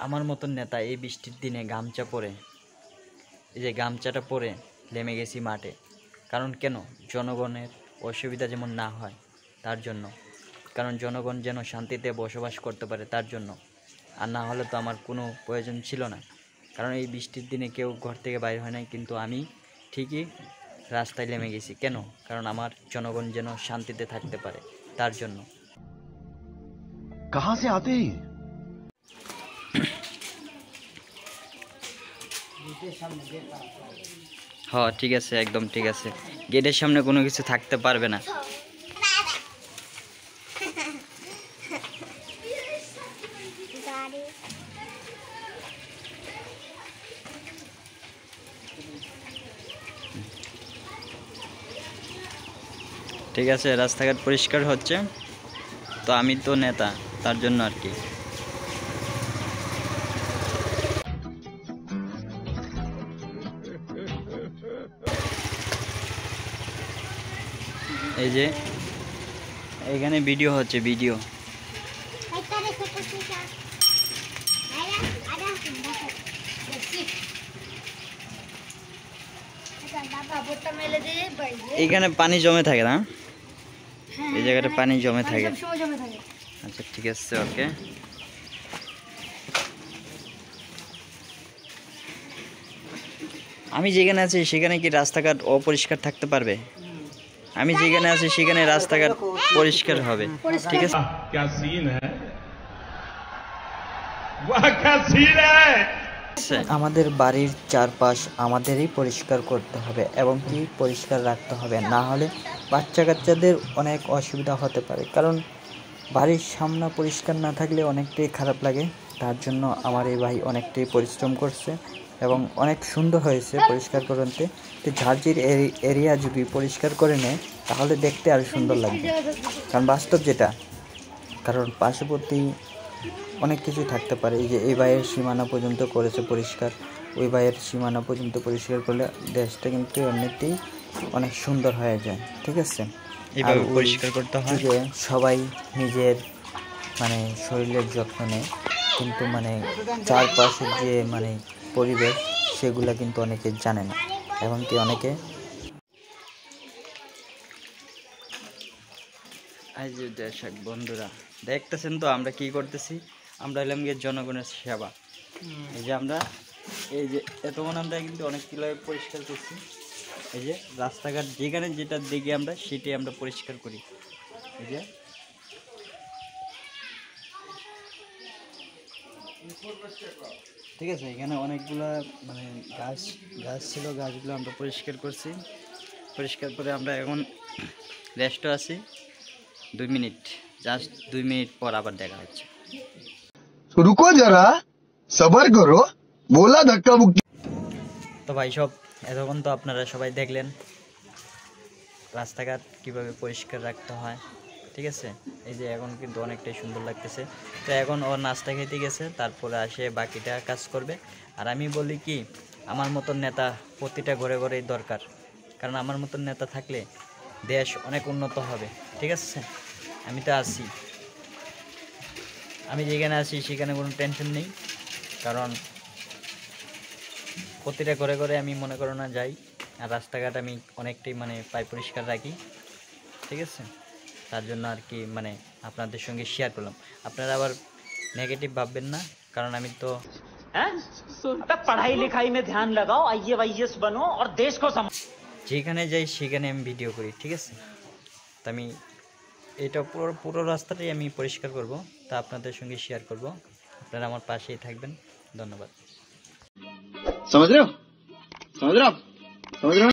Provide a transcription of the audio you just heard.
আমার মতন নেতা এই বৃষ্টির দিনে গামছা পরে, এই যে গামছাটা পরে নেমে গেছি মাঠে। কারণ কেন? জনগণের অসুবিধা যেমন না হয় তার জন্য, কারণ জনগণ যেন শান্তিতে বসবাস করতে পারে তার জন্য। আর না হলে তো আমার কোনো প্রয়োজন ছিল না, কারণ এই বৃষ্টির দিনে কেউ ঘর থেকে বাইরে হয় নাই, কিন্তু আমি ঠিকই রাস্তায় নেমে গেছি। কেন? কারণ আমার জনগণ যেন শান্তিতে থাকতে পারে তার জন্য। कहां से आते हैं? হ্যাঁ ঠিক আছে, একদম ঠিক আছে। গেটের সামনে কোনো কিছু থাকতে পারবে না। ঠিক আছে, রাস্তাঘাট পরিষ্কার হচ্ছে তো, আমি তো নেতা তার জন্য আর কি। এই যে এখানে ভিডিও হচ্ছে, ভিডিও। এখানে পানি জমে থাকে না, এই জায়গাটা পানি জমে থাকে। আচ্ছা ঠিক আছে, ওকে। আমি যেখানে আছি সেখানে কি রাস্তাঘাট অপরিষ্কার থাকতে পারবে? আমি যেখানে আছি সেখানে রাস্তাঘাট পরিষ্কার হবে, ঠিক আছে। क्या सीन है? वाह क्या सीन है! আমাদের বাড়ির চারপাশ আমাদেরই পরিষ্কার করতে হবে এবং কি পরিষ্কার রাখতে হবে, না হলে বাচ্চা কাচ্চাদের অনেক অসুবিধা হতে পারে। কারণ বাড়ির সামনে পরিষ্কার না থাকলে অনেকটাই খারাপ লাগে। তার জন্য আমার এই ভাই অনেকটাই পরিশ্রম করছে এবং অনেক সুন্দর হয়েছে পরিষ্কার করতে। তো ঝাড়ঝির এরিয়া যদি পরিষ্কার করে নেয় তাহলে দেখতে আরও সুন্দর লাগবে, কারণ বাস্তব যেটা। কারণ পার্শ্ববর্তী অনেক কিছু থাকতে পারে। এই যে এই ভাইয়ের সীমানা পর্যন্ত করেছে পরিষ্কার, ওই ভাইয়ের সীমানা পর্যন্ত পরিষ্কার করলে দেশটা কিন্তু এমনিতেই অনেক সুন্দর হয়ে যায়, ঠিক আছে। আর পরিষ্কার করতে হয় যে সবাই নিজের মানে শরীরের যত্ন নেয়, কিন্তু মানে চারপাশের যে মানে পরিবেশ সেগুলা কিন্তু অনেকে জানে না, এবং কি অনেকে এই যে দর্শক বন্ধুরা দেখতেছেন তো আমরা কি করতেছি। আমরা এলাম গিয়ে জনগণের সেবা। এই যে আমরা এই যে এতক্ষণ আমরা কিন্তু অনেক কিলোমিটার পরিষ্কার করছি। এই যে রাস্তাঘাট যেখানে যেটা দেখি আমরা সেটাই আমরা পরিষ্কার করি। এই যে ঠিক আছে, এখানে অনেকগুলা মানে গাছ ছিল, গাছগুলো আমরা পরিষ্কার করছি। পরিষ্কার করে আমরা এখন রেস্টে আছি 2 মিনিট, জাস্ট 2 মিনিট পর আবার দেখা হচ্ছে। रुको जरा सबर करो बोला धक्का मुक्की। তো ভাই সব এতক্ষণ তো আপনারা সবাই দেখলেন রাস্তাঘাট কীভাবে পরিষ্কার রাখতে হয়, ঠিক আছে। এই যে এখন কিন্তু অনেকটাই সুন্দর লাগতেছে। তো এখন ওর নাস্তা খেতে গেছে, তারপরে আসে বাকিটা কাজ করবে। আর আমি বলি কি, আমার মতন নেতা প্রতিটা ঘরে ঘরেই দরকার, কারণ আমার মতন নেতা থাকলে দেশ অনেক উন্নত হবে, ঠিক আছে। আমি তো আছি, আমি যেখানে আছি সেখানে কোনো টেনশন নেই, কারণ প্রতিটা ঘরে ঘরে আমি মনে করো না যাই। আর রাস্তাঘাট আমি অনেকটাই মানে পাই পরিষ্কার রাখি, ঠিক আছে। তার জন্য আর কি মানে আপনাদের সঙ্গে শেয়ার করলাম। আপনারা আবার নেগেটিভ ভাববেন না, কারণ আমি তো पढ़ाई लिखाई में ध्यान लगाओ, आईएएस बनो और देश को যেখানে যাই সেখানে আমি ভিডিও করি, ঠিক আছে। তো আমি এটা পুরো রাস্তাটাই আমি পরিষ্কার করব, তা আপনাদের সঙ্গে শেয়ার করব। আপনারা আমার পাশেই থাকবেন। ধন্যবাদ। समझ रहे हो? समझ रहे हो? समझ रहे हो?